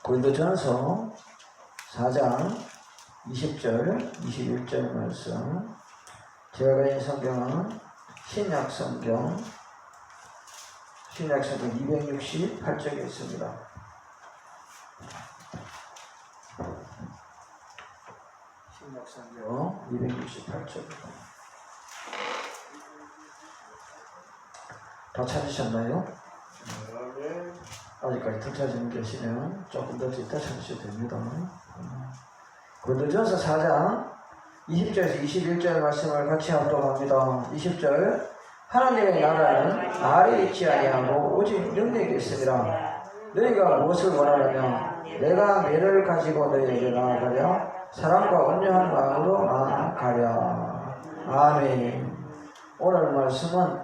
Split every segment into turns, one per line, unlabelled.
고린도전서 4장 20절, 21절 말씀. 제가 가진 성경은 신약성경 268쪽에 있습니다. 신약성경 268쪽. 다 찾으셨나요? 아직까지 더 찾으면 계시면 조금 더 이따 찾으셔도 됩니다. 고린도전서 4장 20절에서 21절 말씀을 같이 합독합니다. 20절. 하나님의 나라는 말에 있지 아니하고 오직 능력이 있으리라. 너희가 무엇을 원하느냐? 내가 매를 가지고 너희에게 나아가랴. 사랑과 온유한 마음으로 나아가랴. 아멘. 오늘 말씀은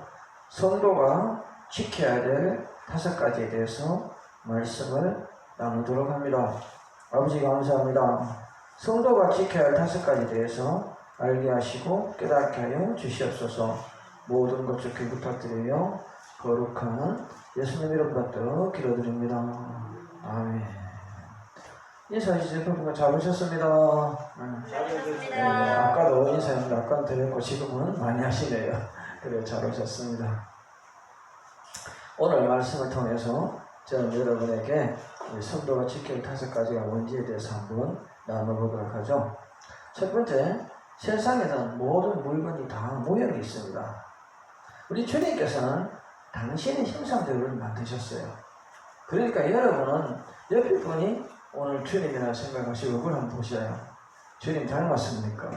성도가 지켜야 될 5가지에 대해서 말씀을 나누도록 합니다. 아버지 감사합니다. 성도가 지켜야 할 5가지에 대해서 알게 하시고 깨닫게 하여 주시옵소서. 모든 것 좋게 부탁드리며 거룩한 예수님 이름 받들어 기도드립니다. 아멘. 인사해 주셔서 잘 오셨습니다. 아까도 인사했는데 아까는 드렸고 지금은 많이 하시네요. 그래 잘 오셨습니다. 오늘 말씀을 통해서 저는 여러분에게 성도가 지킬 5가지가 뭔지에 대해서 한번 나눠보도록 하죠. 첫 번째, 세상에는 모든 물건이 다 모형이 있습니다. 우리 주님께서는 당신의 형상대로 만드셨어요. 그러니까 여러분은 옆에 분이 오늘 주님이라 생각하시고 얼굴 한번 보셔요. 주님 닮았습니까?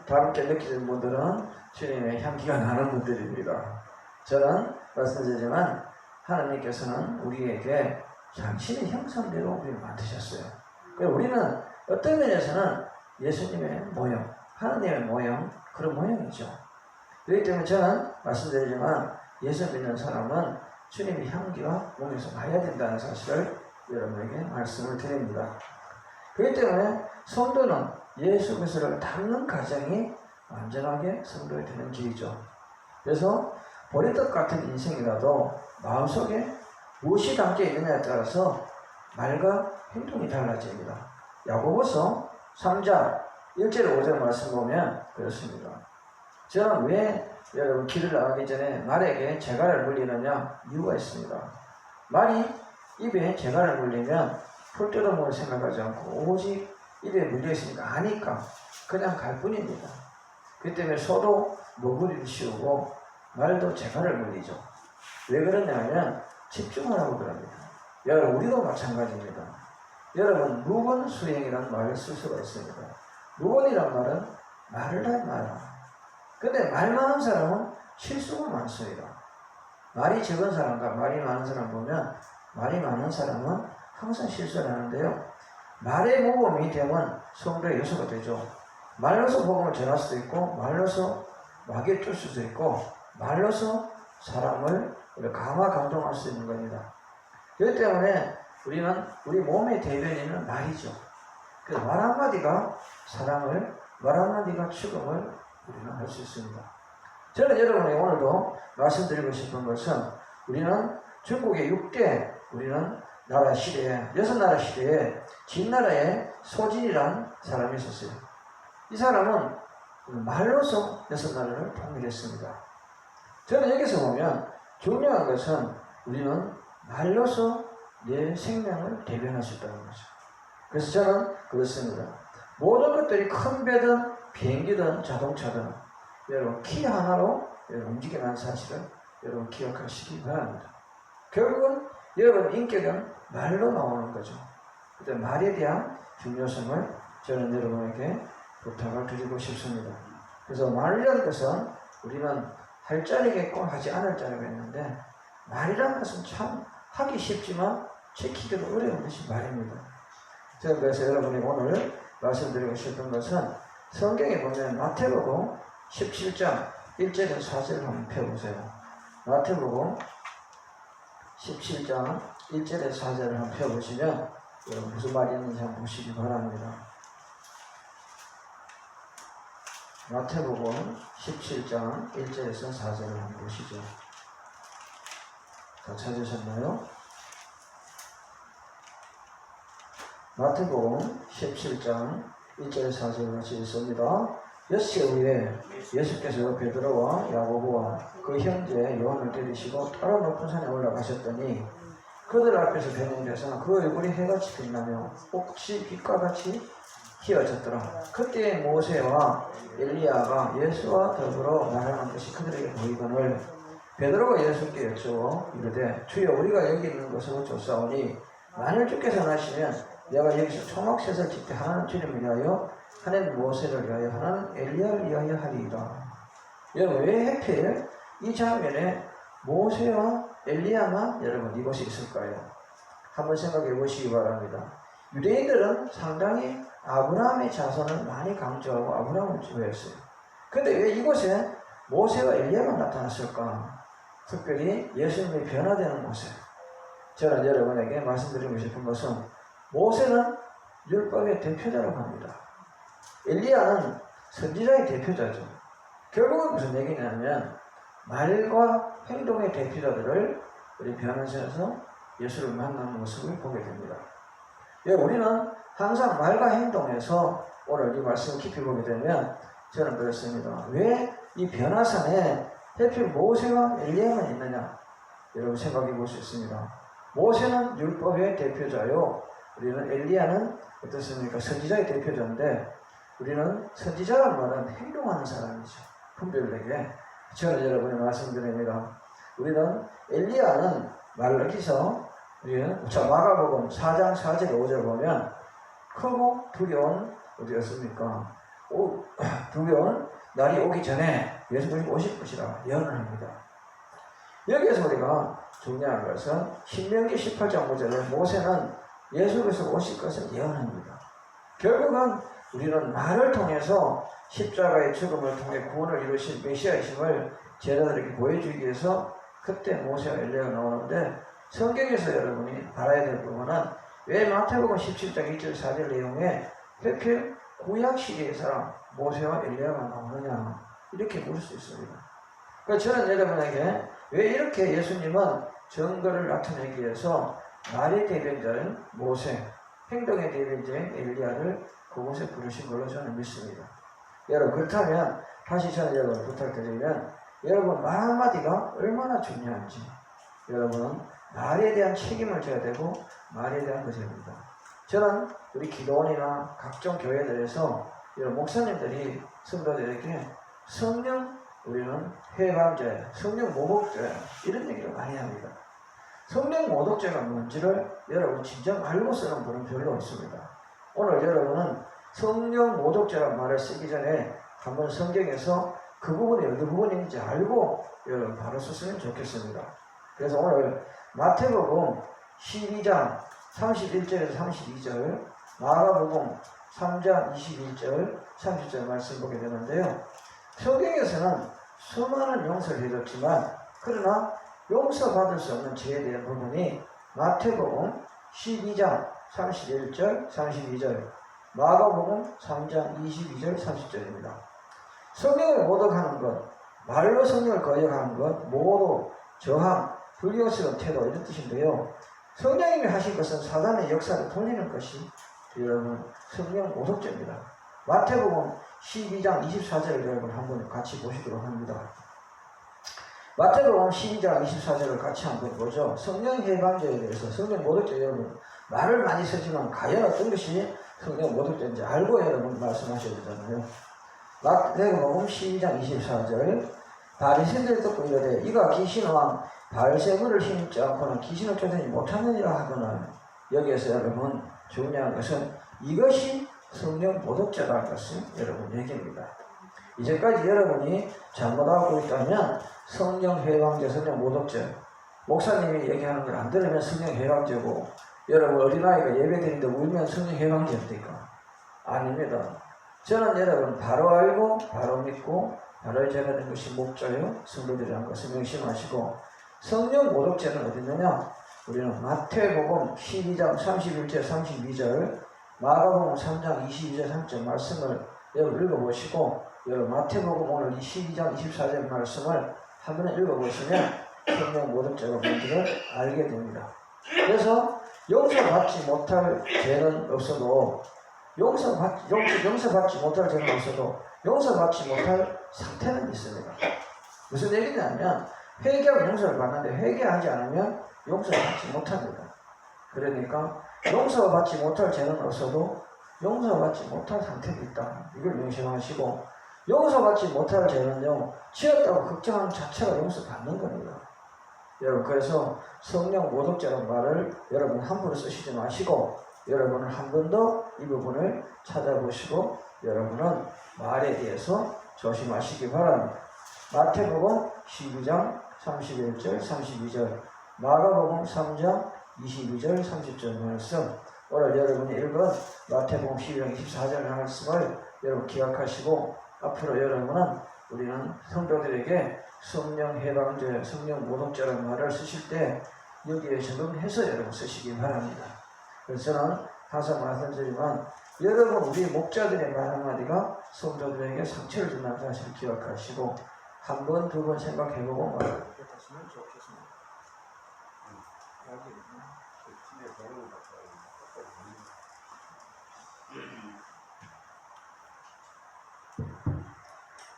닮게 느끼는 분들은 주님의 향기가 나는 분들입니다. 저는 말씀드리지만 하나님께서는 우리에게 당신의 형상대로 우리를 만드셨어요. 그래서 우리는 어떤 면에서는 예수님의 모형, 하나님의 모형, 그런 모형이죠. 그렇기 때문에 저는 말씀드리지만 예수 믿는 사람은 주님의 향기가 몸에서 나야 된다는 사실을 여러분에게 말씀을 드립니다. 그렇기 때문에 성도는 예수 그리스도를 닮는 과정이 완전하게 성도가 되는 길이죠. 그래서 보리떡 같은 인생이라도 마음속에 무엇이 담겨 있느냐에 따라서 말과 행동이 달라집니다. 야고보서 3장 1절 5절 말씀 보면 그렇습니다. 저는 왜 여러분 길을 나가기 전에 말에게 재갈을 물리느냐? 이유가 있습니다. 말이 입에 재갈을 물리면 풀 뜯어먹을 생각하지 않고 오직 입에 물려있으니까 아니까 그냥 갈 뿐입니다. 그렇기 때문에 소도 먹으리를 씌우고 말도 재갈을 물리죠. 왜 그러냐면 집중하라고 그럽니다. 여러분 우리도 마찬가지입니다. 여러분 무건 수행이라는 말을 쓸 수가 있습니다. 무건이란 말은 말을 하지 마라. 근데 말 많은 사람은 실수가 많습니다. 말이 적은 사람과 말이 많은 사람 보면 말이 많은 사람은 항상 실수를 하는데요. 말의 모범이 되면 성도의 요소가 되죠. 말로서 복음을 전할 수도 있고 말로서 마귀를 쫓을 수도 있고 말로서 사람을 감화 감동할 수 있는 겁니다. 그렇기 때문에 우리는 우리 몸의 대변인은 말이죠. 그래서 말 한마디가 사랑을, 말 한마디가 죽음을 우리는 할 수 있습니다. 저는 여러분에게 오늘도 말씀드리고 싶은 것은 우리는 중국의 6대 우리는 나라 시대에 6나라 시대에 진나라의 소진이라는 사람이 있었어요. 이 사람은 말로서 6나라를 통일했습니다. 저는 여기서 보면 중요한 것은 우리는 말로서 내 생명을 대변할 수 있다는 거죠. 그래서 저는 그렇습니다. 모든 것들이 큰 배든 비행기든 자동차든 여러분 키 하나로 여러분 움직이는 사실을 여러분 기억하시기 바랍니다. 결국은 여러분 인격은 말로 나오는 거죠. 그때 말에 대한 중요성을 저는 여러분에게 부탁을 드리고 싶습니다. 그래서 말이라는 것은 우리는 할 자리겠고 하지 않을 자리가 있는데 말이라는 것은 참 하기 쉽지만 지키기도 어려운 것이 말입니다. 제가 그래서 여러분이 오늘 말씀드리고 싶은 것은 성경에 보면 마태복음 17장 1절에서 4절을 한번 펴보세요. 마태복음 17장 1절에서 4절을 한번 펴보시면 여러분 무슨 말이 있는지 한번 보시기 바랍니다. 마태복음 17장 1절에서 4절을 한번 보시죠. 다 찾으셨나요? 마태복음 17장 1절에서 4절 같이 읽습니다. 엿새 후에 예수께서 베드로와 야고보와 그 형제 요한을 데리시고 따로 높은 산에 올라가셨더니 그들 앞에서 변형돼서 그 얼굴이 해같이 빛나며 혹시 빛과 같이 휘어졌더라. 그때 모세와 엘리야가 예수와 더불어 말하는 것이 그들에게 보이거늘 베드로가 예수께 여쭈어 이르되 주여 우리가 여기 있는 것으로 쫓사오니 만일 주께서 나시면 내가 여기서 초막셋을 짓되 하나는 주님을 위하여 하나는 모세를 위하여 하나는 엘리야를 위하여 하리이다. 여러분 왜 하필 이 장면에 모세와 엘리야만 여러분 이곳에 있을까요? 한번 생각해 보시기 바랍니다. 유대인들은 상당히 아브라함의 자손을 많이 강조하고 아브라함을 좋아했어요. 근데 왜 이곳에 모세와 엘리야만 나타났을까? 특별히 예수님이 변화되는 모습. 저는 여러분에게 말씀드리고 싶은 것은 모세는 율법의 대표자라고 합니다. 엘리야는 선지자의 대표자죠. 결국은 무슨 얘기냐면 말과 행동의 대표자들을 우리 변화되어서 예수를 만나는 모습을 보게 됩니다. 우리는 항상 말과 행동에서 오늘 이 말씀을 깊이 보게 되면 저는 그렇습니다. 왜 이 변화산에 하필 모세와 엘리야만 있느냐? 여러분 생각해 볼 수 있습니다. 모세는 율법의 대표자요. 우리는 엘리야는 어떻습니까? 선지자의 대표자인데 우리는 선지자란 말은 행동하는 사람이죠. 분별되게. 저는 여러분이 말씀드립니다. 우리는 엘리야는 말라기서 우리는 마가복음 4장 4절 5절 보면 크고 두려운 어디였습니까? 두려운 날이 오기 전에 예수님이 오실 것이라 예언을 합니다. 여기에서 우리가 중요한 것은 신명기 18장 5절에 모세는 예수께서 오실 것을 예언합니다. 결국은 우리는 말을 통해서 십자가의 죽음을 통해 구원을 이루신 메시아이심을 제자들에게 보여주기 위해서 그때 모세와 엘리야가 나오는데 성경에서 여러분이 알아야 될 부분은 왜 마태복음 17장 2절 4절 내용에 하필 구약 시대의 사람 모세와 엘리야가 나오느냐 이렇게 물을 수 있습니다. 그러니까 저는 여러분에게 왜 이렇게 예수님은 증거를 나타내기 위해서 말의 대변자인 모세, 행동의 대변자인 엘리야를 그곳에 부르신 걸로 저는 믿습니다. 여러분 그렇다면 다시 저는 여러분 부탁드리면 여러분 말 한마디가 얼마나 중요한지 여러분은 말에 대한 책임을 져야 되고 말에 대한 것입니다. 저는 우리 기도원이나 각종 교회들에서 여러분 목사님들이 성도들에게 성령 우리는 회방죄, 성령 모독죄 이런 얘기를 많이 합니다. 성령 모독죄가 뭔지를 여러분 진짜 알고 쓰는 분은 별로 없습니다. 오늘 여러분은 성령 모독죄라는 말을 쓰기 전에 한번 성경에서 그 부분이 어느 부분인지 알고 여러분 바로 썼으면 좋겠습니다. 그래서 오늘 마태복음 12장 31절에서 32절, 마가복음 3장 21절, 30절 말씀 보게 되는데요. 성경에서는 수많은 용서를 해줬지만 그러나 용서받을 수 없는 죄에 대한 부분이 마태복음 12장 31절, 32절, 마가복음 3장 22절, 30절입니다. 성령을 모독하는 것, 말로 성령을 거역하는 것, 모독, 저항, 불경스러운 태도 이런 뜻인데요. 성령님이 하신 것은 사단의 역사를 돌리는 것이 여러분 성령 모독죄입니다. 마태복음 12장 24절을 여러분 한번 같이 보시도록 합니다. 마태복음 12장 24절을 같이 한번 보죠. 성령 해방죄에 대해서 성령 모독죄 여러분 말을 많이 쓰지만 과연 어떤 것이 성령 모독죄인지 알고 여러분 말씀하셔야 되잖아요. 마태복음 12장 24절 바리새인들 듣고 이르되 이가 귀신왕 바알세불을 힘입지 않고는 귀신을 쫓아내지 못하느니라 하거늘 여기에서 여러분 중요한 것은 이것이 성령 모독죄라는 것을 여러분 얘기합니다. 이제까지 여러분이 잘못하고 있다면 성령 해방죄, 성령 모독죄 목사님이 얘기하는 걸 안 들으면 성령 해방죄고 여러분 어린아이가 예배드리는데 울면 성령 해방죄입니까? 아닙니다. 저는 여러분 바로 알고 바로 믿고 바로 전하는 것이 목자요 성도들이라는 것을 명심하시고 성령 모독죄는 어디 있느냐? 우리는 마태복음 12장 31절 32절 마가복음 3장 22절 3절 말씀을 여러분 읽어보시고 여러분 마태복음 오늘 12장 24절 말씀을 한번 읽어보시면 성령 모독죄가 뭔지를 알게 됩니다. 그래서 용서받지 못할 죄는 없어도 용서받지 못할 죄는 없어도 용서받지 못할 상태는 있습니다. 무슨 얘기냐면 회개하면 용서를 받는데 회개하지 않으면 용서받지 못합니다. 그러니까 용서받지 못할 죄는 없어도 용서받지 못할 상태가 있다. 이걸 명심하시고 용서받지 못할 죄는요, 지었다고 걱정하는 자체가 용서받는 겁니다. 여러분, 그래서 성령 모독죄라는 말을 여러분 함부로 쓰시지 마시고 여러분은 한 번 더 이 부분을 찾아보시고 여러분은 말에 대해서 조심하시기 바랍니다. 마태복음 12장 31절 32절, 마가복음 3장 22절 30절 말씀, 오늘 여러분이 읽은 마태복음 12장 24절 말씀을 여러분 기억하시고 앞으로 여러분은 우리는 성도들에게 성령 해방죄, 성령 모독죄라는 말을 쓰실 때 여기에 적응해서 여러분 쓰시기 바랍니다. 그래서 저는 항상 말씀드리지만 여러분 우리 목자들의 말 한마디가 성도들에게 상처를 준다는 사실을 기억하시고 한 번, 두 번 생각해보고 말하셨으면 좋겠습니다.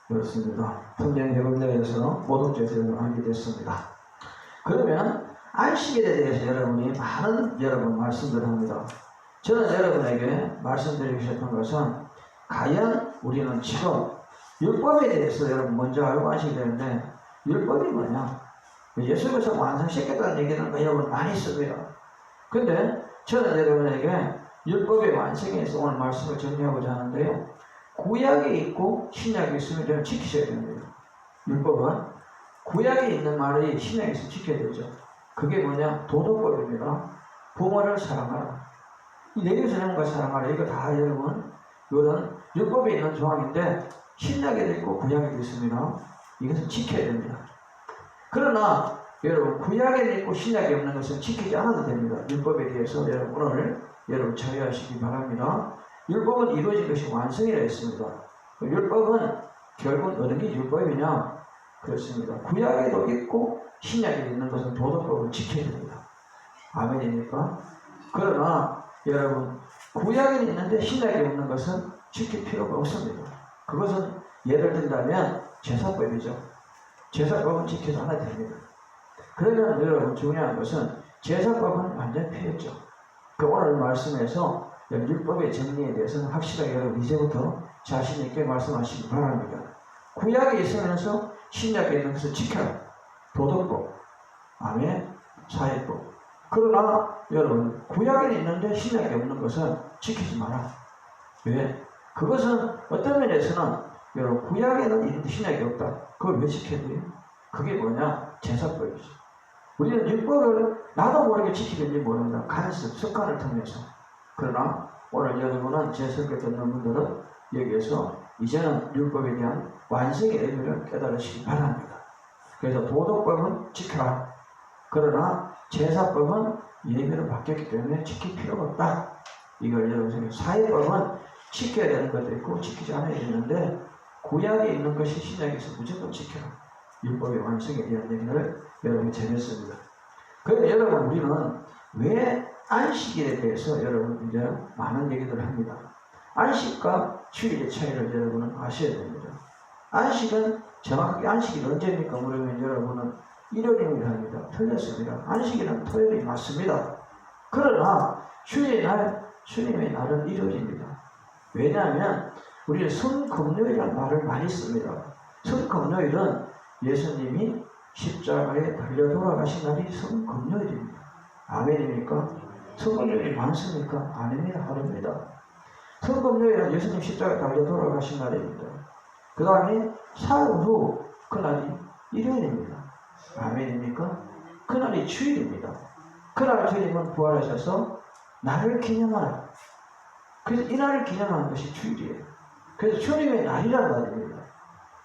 그렇습니다. 성령 해방대회에서 모독죄를 알게 됐습니다. 그러면 안식일에 대해서 여러분이 많은 여러분 말씀들을 합니다. 저는 여러분에게 말씀드리고 싶은 것은 과연 우리는 지금 율법에 대해서 여러분 먼저 알고 하셔야 되는데 율법이 뭐냐? 예수께서 완성시켰다는 얘기는 여러분 많이 씁니다. 근데 저는 여러분에게 율법의 완성에 대해서 오늘 말씀을 정리하고자 하는데요. 구약이 있고 신약이 있으면 여러분 지키셔야 됩니다. 율법은 구약에 있는 말이 신약에서 지켜야 되죠. 그게 뭐냐? 도덕법입니다. 부모를 사랑하라. 이 내 선생님과 사랑하라. 이거 다 여러분 이거는 율법에 있는 조항인데 신약에도 있고 구약에도 있습니다. 이것은 지켜야 됩니다. 그러나 여러분 구약에 있고 신약에 없는 것은 지키지 않아도 됩니다. 율법에 대해서 여러분 오늘 여러분 자유하시기 바랍니다. 율법은 이루어진 것이 완성이라 했습니다. 율법은 결국 어느 게 율법이냐? 그렇습니다. 구약에도 있고 신약에 있는 것은 도덕법을 지켜야 됩니다. 아멘입니까? 그러나 여러분 구약에 있는데 신약에 없는 것은 지킬 필요가 없습니다. 그것은 예를 든다면 제사법이죠. 제사법은 지키지 않아야 됩니다. 그러면 여러분 중요한 것은 제사법은 완전히 피했죠. 그 오늘 말씀에서 율법의 정리에 대해서는 확실하게 여러분 이제부터 자신 있게 말씀하시기 바랍니다. 구약에 있으면서 신약에 있는 것을 지켜라. 도덕법, 아멘, 사회법. 그러나 여러분 구약에 있는데 신약에 없는 것은 지키지 마라. 왜? 그것은 어떤 면에서는 여러분 구약에는 있는데 신약이 없다. 그걸 왜 지켜야 돼요? 그게 뭐냐? 제사법이죠. 우리는 율법을 나도 모르게 지키는지 모른다. 간섭, 습관을 통해서. 그러나 오늘 여러분은 제 설교 듣는 분들은 여기에서 이제는 율법에 대한 완성의 의미를 깨달으시기 바랍니다. 그래서 도덕법은 지켜라. 그러나 제사법은 예배로 바뀌었기 때문에 지킬 필요가 없다. 이걸 여러분 사회법은 지켜야 되는 것도 있고 지키지 않아야 되는데 구약에 있는 것이 신약에서 무조건 지켜라. 율법의 완성에 대한 얘기를 여러분이 전했습니다. 그런데 여러분 우리는 왜 안식일에 대해서 여러분 이제 많은 얘기들을 합니다. 안식과 휴일의 차이를 여러분은 아셔야 됩니다. 안식은 정확하게 안식일 언제입니까? 물으면 여러분은 일요일입니다 합니다. 틀렸습니다. 안식일은 토요일이 맞습니다. 그러나 휴일의 날, 주님의 날은 일요일입니다. 왜냐하면 우리는 성금요일이라는 말을 많이 씁니다. 성금요일은 예수님이 십자가에 달려 돌아가신 날이 성금요일입니다. 아멘입니까? 성금요일이 많습니까? 아닙니다. 아닙니다. 성금요일은 예수님 십자가에 달려 돌아가신 날입니다. 그 다음에 사흘 후 그날이 일요일입니다. 아멘입니까? 그날이 주일입니다. 그날 주님은 부활하셔서 나를 기념하라. 그래서 이 날을 기념하는 것이 주일이에요. 그래서 주님의 날이라는 말입니다.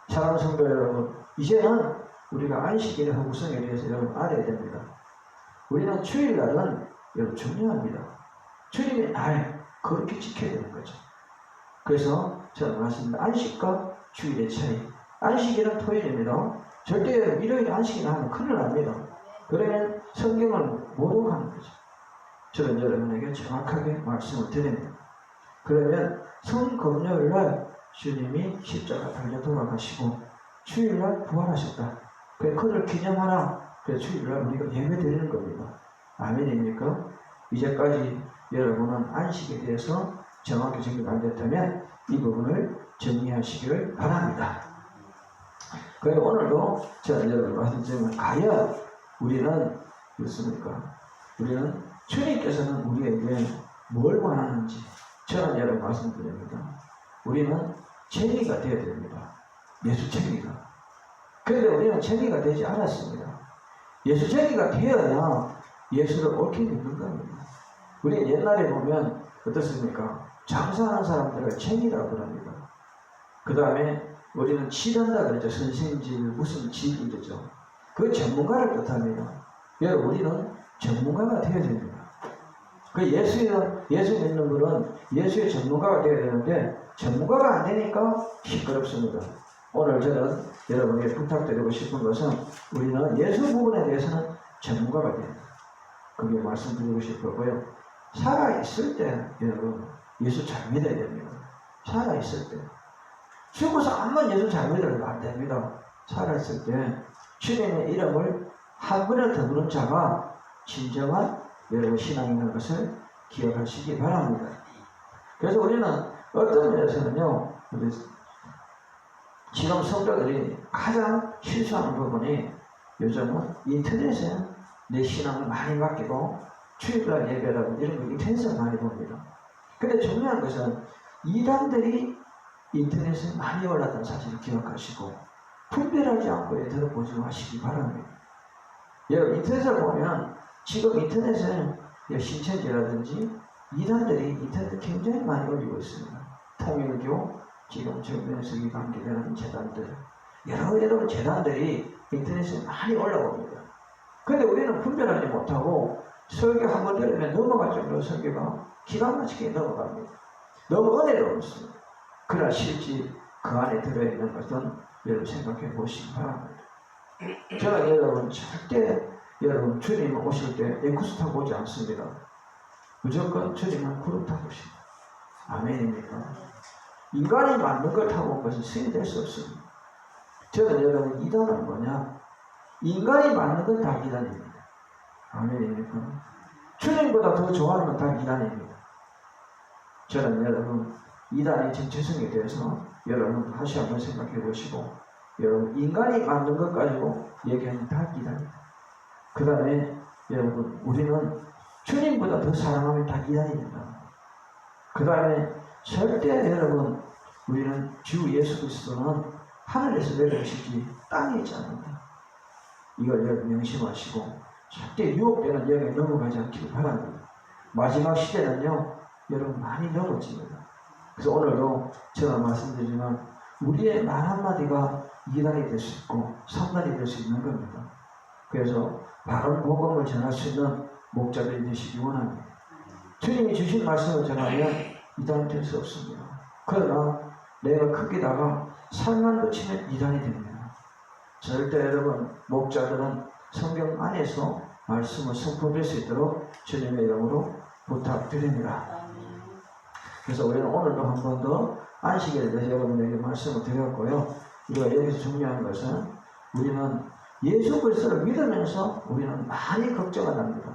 사랑하는 성도 여러분, 이제는 우리가 안식일의 허구성에 대해서 여러분 알아야 됩니다. 우리는 주일날은 여러분 중요합니다. 주님의 날, 그렇게 지켜야 되는 거죠. 그래서 제가 말씀드립니다. 안식과 주일의 차이. 안식일은 토요일입니다. 절대 일요일 안식이나 하면 큰일 납니다. 그러면 성경을 모독하는 거죠. 저는 여러분에게 정확하게 말씀을 드립니다. 그러면 성금요일날 주님이 십자가 달려 돌아가시고 주일날 부활하셨다. 그를 기념하라. 그래서 주일날 우리가 예배 드리는 겁니다. 아멘입니까? 이제까지 여러분은 안식에 대해서 정확히 정리가 안 됐다면 이 부분을 정리하시기를 바랍니다. 그리고 오늘도 저는 여러분과 말씀드리면 과연 우리는 그렇습니까? 우리는 주님께서는 우리에게 뭘 원하는지 저는 여러분 말씀드립니다. 우리는 쟁이가 되어야 됩니다. 예수 쟁이가. 그런데 우리는 쟁이가 되지 않았습니다. 예수 쟁이가 되어야 예수를 옳게 믿는 겁니다. 우리 옛날에 보면 어떻습니까? 장사하는 사람들을 쟁이라고 합니다. 그 다음에 우리는 칠한다 그러죠. 선생질, 무슨 질 이러죠. 그 전문가를 뜻합니다. 여러분 우리는 전문가가 되어야 됩니다. 그 예수 믿는 분은 예수의 전문가가 되어야 되는데 전문가가 안 되니까 시끄럽습니다. 오늘 저는 여러분에게 부탁드리고 싶은 것은 우리는 예수 부분에 대해서는 전문가가 돼야 돼요. 그게 말씀드리고 싶었고요. 살아있을 때 여러분 예수 잘 믿어야 됩니다. 살아있을 때. 죽어서 한번 예수 잘 믿으면 안 됩니다. 살아있을 때 주님의 이름을 한 번에 더 부른 자가 진정한 여러분 신앙이 있는 것을 기억하시기 바랍니다. 그래서 우리는 어떤 면에서는요, 지금 성도들이 가장 실수하는 부분이 요즘은 인터넷에 내 신앙을 많이 맡기고 주일날 예배라고 이런 거 인터넷에서 많이 봅니다. 근데 중요한 것은 이단들이 인터넷에 많이 올랐다는 사실을 기억하시고 분별하지 않고 들어보지 마시기 바랍니다. 여러분 인터넷을 보면 지금 인터넷에 신천지라든지 이단들이 인터넷에 굉장히 많이 올리고 있습니다. 통일교, 지금 정변석이 관계되는 재단들, 여러 재단들이 인터넷에 많이 올라옵니다. 그런데 우리는 분별하지 못하고 설교 한번 들으면 넘어갈 정도로 설교가 기가 막히게 넘어갑니다. 너무 은혜로웠습니다. 그러나 실제 그 안에 들어있는 것은 여러분 생각해 보시기 바랍니다. 저는 여러분 절대 여러분 주님 오실 때 에쿠스 타고 오지 않습니다. 무조건 주님은 그룹 타고 오십니다. 아멘입니까? 인간이 만든 걸 타고 온 것은 승이 될 수 없습니다. 저는 여러분 이단은 뭐냐? 인간이 만든 건 다 이단입니다. 아멘입니까? 주님보다 더 좋아하는 건 다 이단입니다. 저는 여러분 이단의 정체성에 대해서 여러분 다시 한번 생각해 보시고 여러분 인간이 만든 것 가지고 얘기하는 다 이단입니다. 그 다음에 여러분 우리는 주님보다 더 사랑하면 다 이단입니다. 그 다음에 절대 여러분 우리는 주 예수 그리스도는 하늘에서 내려오시지 땅에 있지 않는다. 이걸 여러분 명심하시고 절대 유혹되는 영에 넘어가지 않기를 바랍니다. 마지막 시대는요 여러분 많이 넘어집니다. 그래서 오늘도 제가 말씀드리지만 우리의 말 한마디가 이단이 될 수 있고 삼단이 될 수 있는 겁니다. 그래서 바른 복음을 전할 수 있는 목자들이 되시기 원합니다. 주님이 주신 말씀을 전하면 이단이 될 수 없습니다. 그러나 내가 크게다가 살만 놓치면 이단이 됩니다. 절대 여러분 목자들은 성경 안에서 말씀을 선포될 수 있도록 주님의 이름으로 부탁드립니다. 그래서 우리는 오늘도 한 번 더 안식에 대해서 여러분에게 말씀을 드렸고요. 우리가 여기서 중요한 것은 우리는 예수 그리스도를 믿으면서 우리는 많이 걱정을 합니다.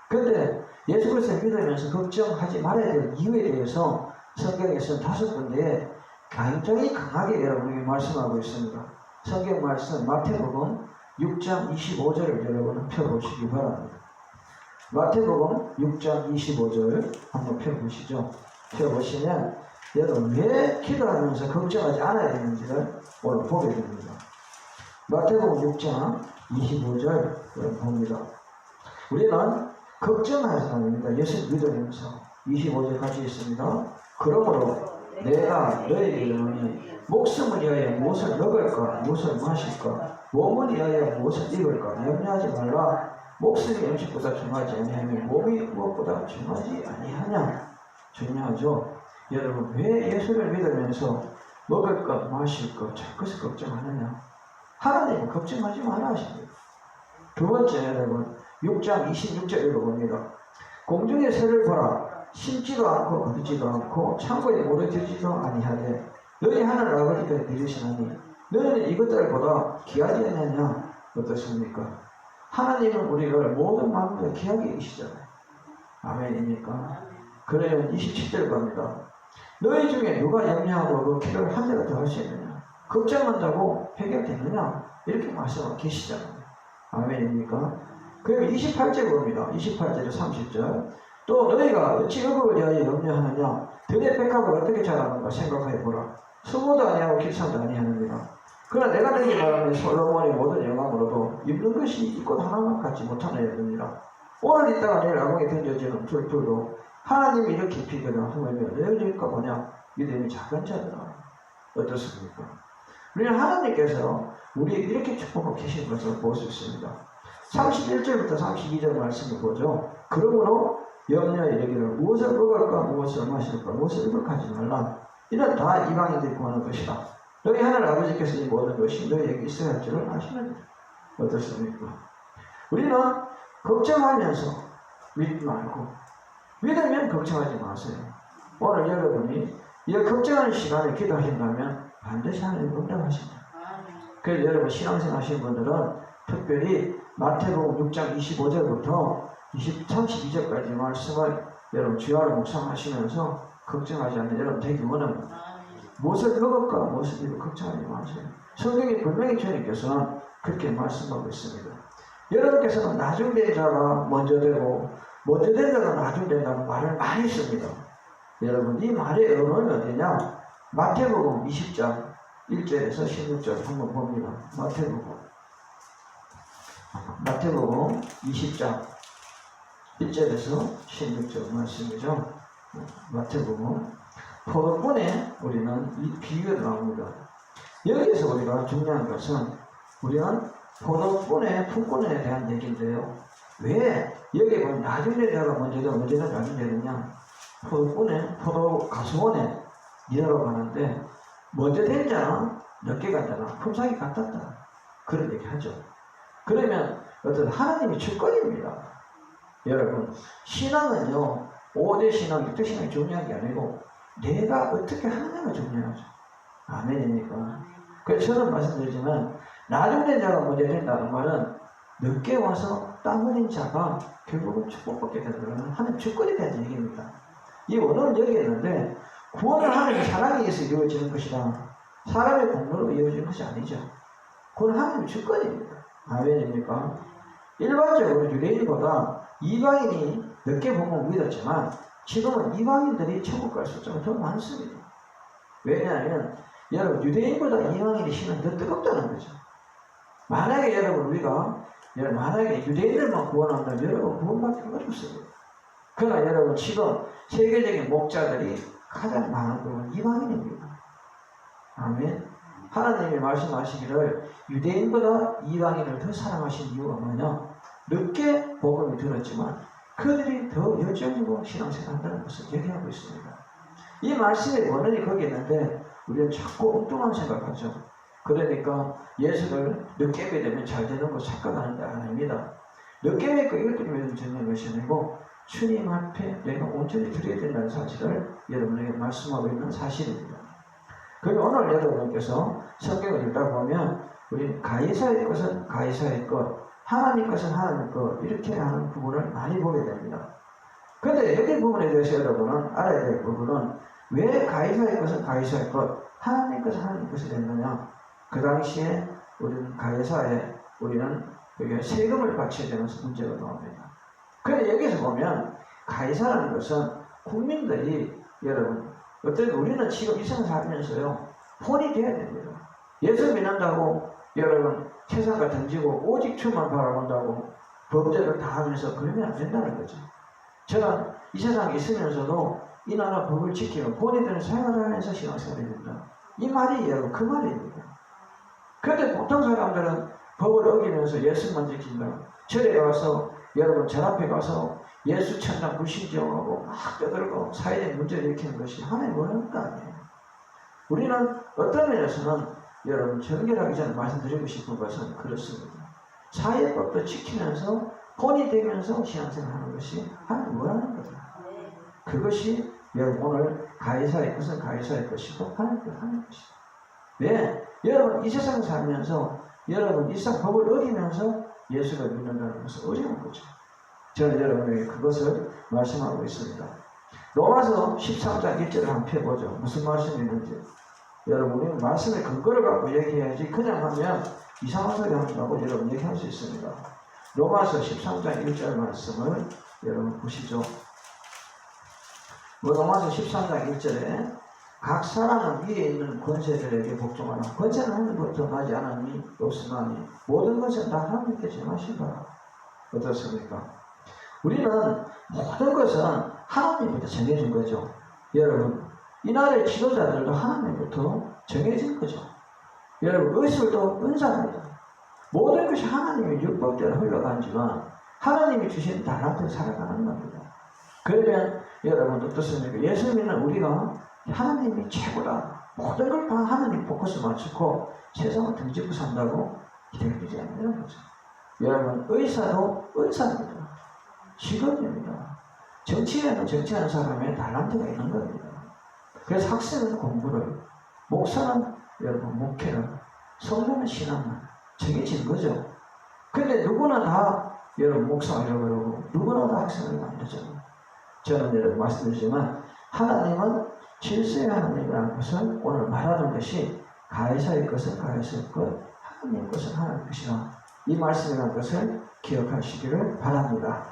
그런데 예수 그리스도를 믿으면서 걱정하지 말아야 될 이유에 대해서 성경에서는 5군데에 굉장히 강하게 여러분에게 말씀하고 있습니다. 성경 말씀 마태복음 6장 25절을 여러분 펴보시기 바랍니다. 마태복음 6장 25절 한번 펴보시죠. 펴보시면 여러분 왜 기도하면서 걱정하지 않아야 되는지를 오늘 보게 됩니다. 마태복음 6장 25절 여러분 봅니다. 우리는 걱정하지 않습니다. 예수 믿으면서 25절 같이 있습니다. 그러므로 내가 너에게 이르노니 목숨을 위하여 무엇을 먹을까 무엇을 마실까 몸을 위하여 무엇을 입을까 염려하지 말라. 목숨이 음식보다 중요하지 아니하며 몸이 무엇보다 중요하지 아니하냐. 중요하죠. 여러분 왜 예수를 믿으면서 먹을 것 마실 것 그것을 걱정하느냐. 하나님은 걱정하지 말아 하십니다. 두 번째 여러분 6장 26절 읽어봅니다. 공중의 새를 보라. 심지도 않고 거두지도 않고 창고에 모래지도 아니하되 너희 하늘 아버지께서 이르시나니 너희는 이것들보다 귀하지 않느냐. 어떻습니까? 하나님은 우리를 모든 만물에 귀하게 여기시잖아요. 아멘입니까? 그래요. 27절 갑니다. 너희 중에 누가 염려하고 그 길을 한 대가 더 할 수 있느냐? 걱정한다고 해결되느냐? 이렇게 말씀하고 계시잖아요. 아멘입니까? 그럼 28절 봅니다. 28절에 30절. 또 너희가 어찌 의복을 위하여 염려하느냐? 들의 백합을 어떻게 자라는가 생각해 보라. 수고도 아니하고 길상도 아니하느니라. 그러나 내가 너희 말하는 솔로몬의 모든 영광으로도 입는 것이 이꽃 하나만 갖지 못하느니라. 오늘 있다가 내일 악몽에 던져지는 풀풀도 하나님이 이렇게 피거나 하면 내어질까 보냐? 믿음이 작은 자들아. 어떻습니까? 우리는 하나님께서 우리에게 이렇게 축복하고 계신 것을 볼 수 있습니다. 31절부터 32절 말씀을 보죠. 그러므로 염려에 이르기를 무엇을 먹을까 무엇을 마실까 무엇을 입을까 하지 말라. 이는 다 이방인들이 구하는 것이다. 너희 하늘 아버지께서 이 모든 것이 너희에게 있어야 할 줄을 아시느니라. 어떻습니까? 우리는 걱정하면서 믿지 말고 믿으면 걱정하지 마세요. 오늘 여러분이 이 걱정하는 시간에 기도하신다면 반드시 하나님 응답하십니다. 그래서 여러분 신앙생활 하시는 분들은 특별히 마태복음 6장 25절부터 32절까지 말씀을 여러분 주야로 묵상하시면서 걱정하지 않는 여러분 되기 원합니다. 무엇을 먹을까 무엇을 입을까 걱정하지 마세요. 성경에 분명히 주님께서는 그렇게 말씀하고 있습니다. 여러분께서는 나중된 자가 먼저 되고 먼저 된 자가 나중된다는 말을 많이 씁니다. 여러분 이 말의 어원은 어디냐? 마태복음 20장 1절에서 16절 한번 봅니다. 마태복음 20장 1절에서 16절 말씀이죠. 마태복음 포도꾼에 우리는 이 비유가 나옵니다. 여기에서 우리가 중요한 것은 우리는 품꾼에 대한 얘기인데요. 왜 여기 보면 나중에 자가 먼저든 언제든 나중되느냐? 포도 가수원에 일하러 가는데 먼저 된 자는 늦게 간 자는 품삯이 같았다. 그런 얘기 하죠. 그러면 어떤 하나님의 주권입니다. 여러분 신앙은요 5대 신앙, 6대 신앙이 중요한 게 아니고 내가 어떻게 하느냐가 중요하죠. 아멘입니까? 그래서 저는 말씀드리지만 나중된 자가 먼저 된다는 말은 늦게 와서 땀 흘린 자가 결국은 축복받게 되는 하나님 주권에 대한 얘기입니다. 이 원어는 여기 있는데 구원은 하나님의 사랑에 의해서 이루어지는 것이라 사람의 공로로 이루어지는 것이 아니죠. 그건 하나님의 주권입니다. 아멘입니까? 일반적으로 유대인보다 이방인이 늦게 복음을 믿었지만 지금은 이방인들이 천국 갈 숫자가 더 많습니다. 왜냐하면 여러분 유대인보다 이방인의 신은 더 뜨겁다는 거죠. 만약에 여러분 우리가 만약에 유대인들만 구원한다면 여러분 구원받기 어렵습니다. 그러나 여러분 지금 세계적인 목자들이 가장 많은 건 이방인입니다. 아멘. 하나님이 말씀하시기를 유대인보다 이방인을 더 사랑하신 이유가 뭐냐? 늦게 복음이 들었지만 그들이 더 열정적으로 신앙생활 한다는 것을 얘기하고 있습니다. 이 말씀의 원언이 거기 있는데 우리는 자꾸 엉뚱한 생각하죠. 그러니까 예수를 늦게 믿으면 잘 되는 거 착각하는 게 아닙니다. 늦게 믿고 이것들이 믿으면 되는 것이 아니고 주님 앞에 내가 온전히 드려야 된다는 사실을 여러분에게 말씀하고 있는 사실입니다. 그리고 오늘 여러분께서 성경을 읽다 보면 우리 가이사의 것은 가이사의 것, 하나님 것은 하나님 것 이렇게 하는 부분을 많이 보게 됩니다. 그런데 여기 부분에 대해서 여러분은 알아야 될 부분은 왜 가이사의 것은 가이사의 것, 하나님 것은 하나님 것이 됐느냐? 그 당시에 우리는 가이사에 우리는 여기 세금을 바쳐야 되는 문제가 나옵니다. 그런데 여기서 보면 가이사라는 것은 국민들이 여러분 어떤 우리는 지금 이 세상 살면서요 본이 돼야 됩니다. 예수 믿는다고 여러분 세상과 던지고 오직 주만 바라본다고 범죄를 다 하면서 그러면 안 된다는 거죠. 저는 이 세상에 있으면서도 이 나라 법을 지키고 본이 되는 생활을 하면서 신앙생활을 합니다. 이 말이 여러분 그 말입니다. 그런데 보통 사람들은 법을 어기면서 예수만 지킨다. 절에 가서 여러분 절 앞에 가서 예수 천당 불신지어하고 막 떠들고 사회적 문제를 일으키는 것이 하나님 원하는 거 아니에요. 우리는 어떤 면에서는 여러분 정결하기 전에 말씀드리고 싶은 것은 그렇습니다. 사회법도 지키면서 혼이 되면서 신앙생활하는 것이 하나님 원하는 거죠. 그것이 여러분 오늘 가이사의 것은 가이사의 것이고 하나님 것 하나님 것이다. 왜? 여러분 이 세상 살면서 여러분 일상 법을 어기면서 예수를 믿는다는 것은 어려운 거죠. 저는 여러분에게 그것을 말씀하고 있습니다. 로마서 13장 1절을 한번 펴보죠. 무슨 말씀이 있는지. 여러분 우리는 말씀의 근거를 갖고 얘기해야지 그냥 하면 이상한 소리 한다고 여러분 얘기할 수 있습니다. 로마서 13장 1절 말씀을 여러분 보시죠. 로마서 13장 1절에 각 사람은 위에 있는 권세들에게 복종하라. 권세는 하늘부터 나지 않았니? 없으나니 모든 것은 다 하나님께 정하신 거라. 어떻습니까? 우리는 모든 것은 하나님부터 정해진 거죠. 여러분 이 나라의 지도자들도 하나님부터 정해진 거죠. 여러분 의술도 은사입니다. 모든 것이 하나님의 율법대로 흘러가지만 하나님이 주신 달란트를 살아가는 겁니다. 그러면 여러분 어떻습니까? 예수 믿는 우리가 하나님이 최고다. 모든 걸 다 하나님 포커스 맞추고 세상을 등지고 산다고 기대되지 않는 거죠. 여러분 의사도 은사입니다. 직업입니다. 정치인은 정치하는 사람의 달란트가 있는 겁니다. 그래서 학생은 공부를, 목사는 여러분 목회를, 성도는 신앙을 정해진 거죠. 근데 누구나 다 여러분 목사하려고 그러고 누구나 다 학생을 만들잖아요. 저는 여러분 말씀드리지만 하나님은 질서의 하나님이라는 것을 오늘 말하는 것이 가해사의 것은 가해사의 것, 하나님의 것은 하나님의 것이라 이 말씀이라는 것을 기억하시기를 바랍니다.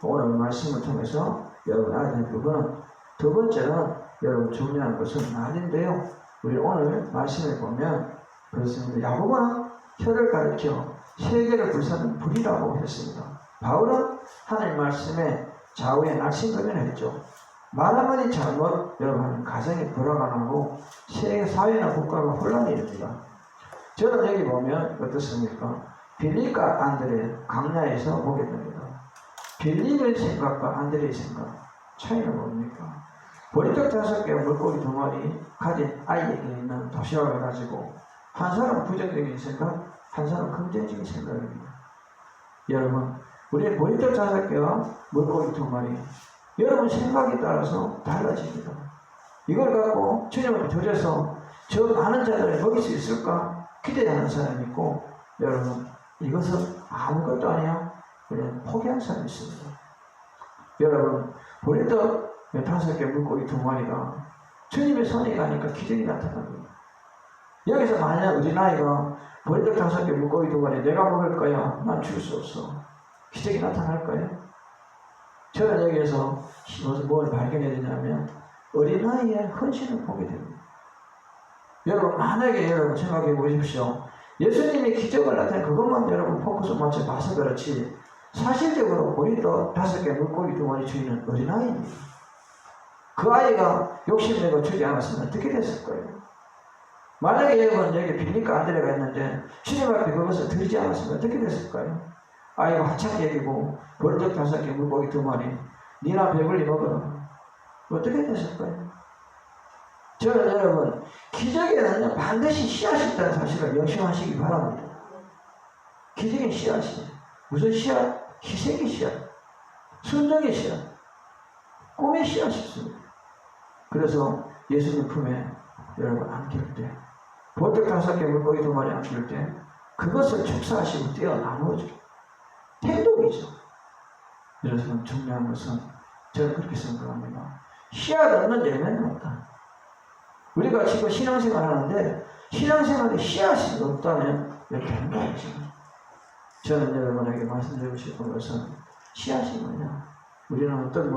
오늘 말씀을 통해서 여러분 알아야 될 부분은 두 번째는 여러분 중요한 것은 말인데요. 우리 오늘 말씀을 보면 그렇습니다. 야고보는 혀를 가리켜 세계를 불사는 불이라고 했습니다. 바울은 하나님 말씀에 좌우에 날씬거리를 했죠. 말 한마디 잘못 여러분 가정이 불화가 세계 사회나 국가가 혼란이 됩니다. 저는 여기 보면 어떻습니까? 빌립과 안드레 강야에서 보게 됩니다. 빌립의 생각과 안드레의 생각 차이는 뭡니까? 보리떡 5개 물고기 2마리 가진 아이에게 있는 도시락을 가지고 한 사람은 부정적인 생각, 한 사람은 긍정적인 생각입니다. 여러분 우리의 보리떡 5개와 물고기 2마리 여러분 생각에 따라서 달라집니다. 이걸 갖고 주님을 조져서 저 많은 자들을 먹일 수 있을까 기대하는 사람이 있고 여러분 이것은 아무것도 아니야 그냥 포기한 사람이 있습니다. 여러분 보리떡 5개 물고기 2마리가 주님의 손에 가니까 기적이 나타납니다. 여기서 만약 우리 나이가 보리떡 5개 물고기 2마리 내가 먹을 거야 난 줄 수 없어 기적이 나타날 거예요. 저는 여기에서 뭘 발견해야 되냐면 어린아이의 헌신을 보게 됩니다. 여러분 만약에 여러분 생각해 보십시오. 예수님이 기적을 나타낸 그것만 여러분 포커스 맞춰 봐서 그렇지 사실적으로 보리떡 5개 물고기 2마리 주인은 어린아이입니다. 그 아이가 욕심내고 주지 않았으면 어떻게 됐을 거예요? 만약에 여러분 여기 빌립과 안드레가 있는데 주님 앞에 그것을 드리지 않았으면 어떻게 됐을까요? 아이가 한참 얘기고 보리떡 5개 물고기 2마리 니나 배불리 먹어라 어떻게 됐을까요? 저는 여러분 기적에는 반드시 씨앗이 있다는 사실을 명심하시기 바랍니다. 기적의 씨앗이 무슨 씨앗? 희생의 씨앗, 순종의 씨앗, 꿈의 씨앗이 있습니다. 그래서 예수님 품에 여러분 안길 때 보리떡 5개 물고기 2마리 안길 때 그것을 축사하시고 떼어 나누어줘 행동이죠. 그래서 중요한 것은 저는 그렇게 생각합니다. 씨앗 없는 열매는 없다. 우리가 지금 신앙생활 하는데 신앙생활에 씨앗이 없다면 이렇게 한다죠. 저는 여러분에게 말씀드리고 싶은 것은 씨앗이 뭐냐? 우리는 어떤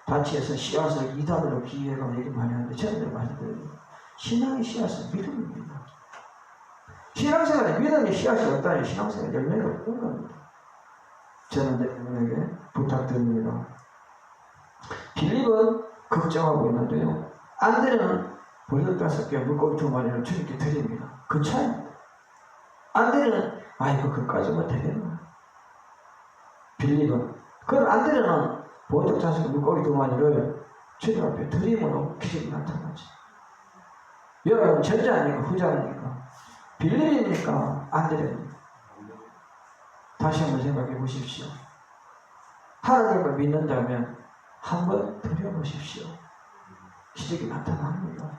단체에서 씨앗을 이단으로 비유해서 얘기 많이 하는데 저는 말씀드립니다. 신앙의 씨앗은 믿음입니다. 신앙생활에 믿음의 씨앗이 없다면 신앙생활 열매가 없는 겁니다. 저는 여러분에게 부탁드립니다. 빌립은 걱정하고 있는데요. 안드레는 보리떡 5개 물고기 2마리를 주님께 드립니다. 그 차이입니다. 안드레는 아이고 그까지만 되겠나. 빌립은 그럼 안드레는 보리떡 5개 물고기 2마리를 주님 앞에 드림으로 기적이 나타나지. 여러분 전자입니까 후자입니까? 빌립입니까 안드레입니까? 다시 한번 생각해 보십시오. 하나님을 믿는다면 한번 드려보십시오. 기적이 나타납니다.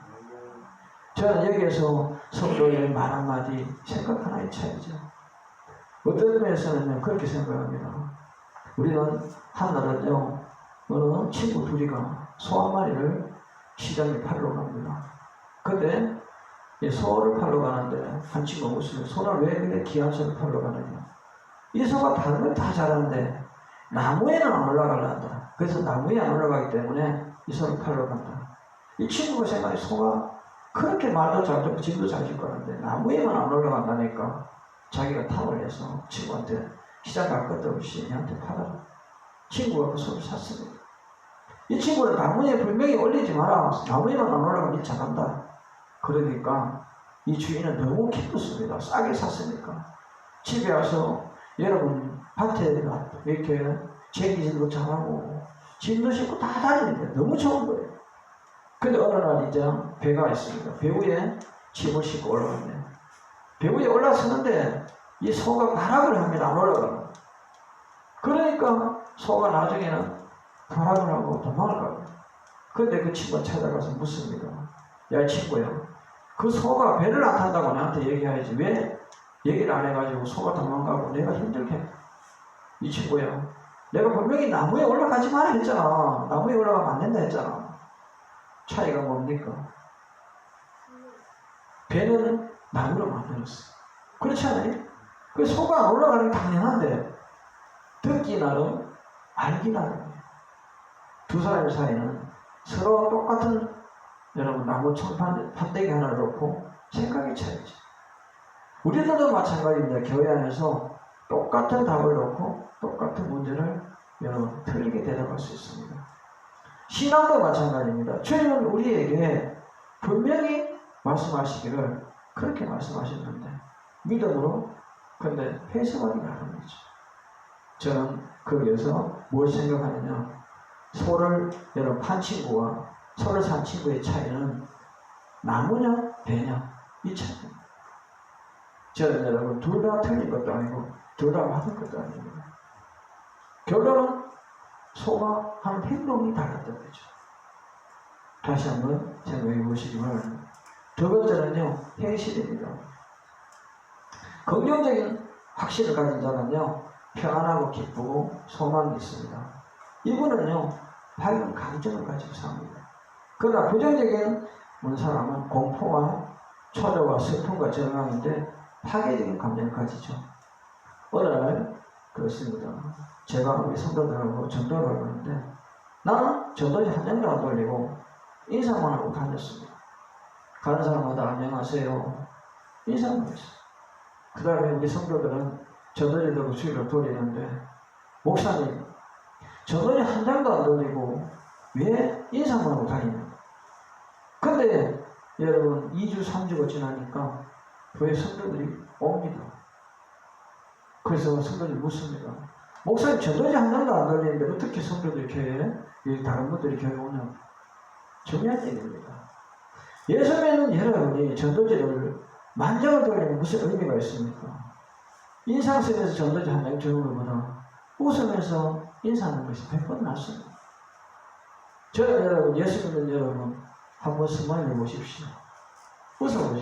저는 여기에서 성도의 말 한마디 생각 하나의 차이죠. 어떤 면에서는 그렇게 생각합니다. 우리는 한날은요, 어느 친구 둘이가 소 한 마리를 시장에 팔러 갑니다. 근데 소를 팔러 가는데 한 친구가 묻습니다. 소를 왜 그렇게 귀한 소를 팔러 가느냐. 이 소가 다른 건 다 잘하는데 나무에는 안 올라가란다. 그래서 나무에 안 올라가기 때문에 이 소를 팔러 간다. 이 친구가 생각해 소가 그렇게 말도 잘 듣고 짐도 잘 짓고 하는데 나무에만 안 올라간다니까 자기가 탐을 내서 친구한테 시장 갈 것도 없이 얘한테 팔아라. 친구가 그 소를 샀습니다. 이 친구는 나무에 분명히 올리지 마라. 나무에만 안 올라가면 니 잘한다. 그러니까 이 주인은 너무 기뻤습니다. 싸게 샀으니까. 집에 와서 여러분 밭에 이렇게 제기질도 잘하고 짐도 싣고 다 다니는데 너무 좋은 거예요. 근데 어느 날 이제 배가 있습니다. 배 위에 짐을 싣고 올라갔네요. 배 위에 올라서는데 이 소가 발악을 합니다. 안 올라가요. 그러니까 소가 나중에는 발악을 하고 도망을 가요. 근데 그 친구가 찾아가서 묻습니다. 야 친구야, 그 소가 배를 안 탄다고 나한테 얘기해야지 왜 얘기를 안 해가지고 소가 도망가고 내가 힘들게 해. 이 친구야, 내가 분명히 나무에 올라가지 마라 했잖아. 나무에 올라가면 안 된다 했잖아. 차이가 뭡니까? 배는 나무로 만들었어. 그렇지 않아요? 그 소가 안 올라가는 게 당연한데 듣기 나름 알기 나름이에요. 두 사람 사이는 서로 똑같은 여러분 나무 판때기 하나를 놓고 생각의 차이죠. 우리들도 마찬가지입니다. 교회 안에서 똑같은 답을 놓고 똑같은 문제를 여러분 틀리게 대답할 수 있습니다. 신앙도 마찬가지입니다. 주님은 우리에게 분명히 말씀하시기를 그렇게 말씀하셨는데 믿음으로 근데 해석하기 나름이죠. 저는 거기에서 뭘 생각하느냐, 소를 여러분 판 친구와 소를 산 친구의 차이는 나무냐 배냐 이 차이입니다. 저는 여러분 둘 다 틀린 것도 아니고 둘 다 맞은 것도 아닙니다. 결론은 소가 하는 행동이 달랐던 거죠. 다시 한번 생각해 보시기 바랍니다. 두 번째는요, 행실입니다. 긍정적인 확신을 가진 자는요, 평안하고 기쁘고 소망이 있습니다. 이분은요, 밝은 감정을 가지고 삽니다. 그러나 부정적인 사람은 공포와 초조와 슬픔과 절망인데 파괴적인 감정을 가지죠. 어느 날 그렇습니다. 제가 우리 성도들하고 전도를 하고 있는데 나는 전도지 한 장도 안 돌리고 인사만 하고 다녔습니다. 가는 사람마다 안녕하세요 인사만 했어요. 그 다음에 우리 성도들은 전도지도 수요일을 돌리는데 목사님 전도지 한 장도 안 돌리고 왜 인사만 하고 다니냐. 근데 여러분 2주 3주가 지나니까 교회 성도들이 옵니다. 그래서 성도들이 묻습니다. 목사님 전도지 한 장도 안 돌리는데 어떻게 성도들이 교회에 다른 분들이 교회에 오냐. 중요한 얘기입니다. 예수 믿는 여러분이 전도지를 만장을 돌리면 무슨 의미가 있습니까? 인상 쓰면서 전도지 한 장 주는 것보다 웃으면서 인사하는 것이 100번 낫습니다. 저는 여러분, 예수 믿는 여러분 한번 스마일 해보십시오. 웃어보십시오.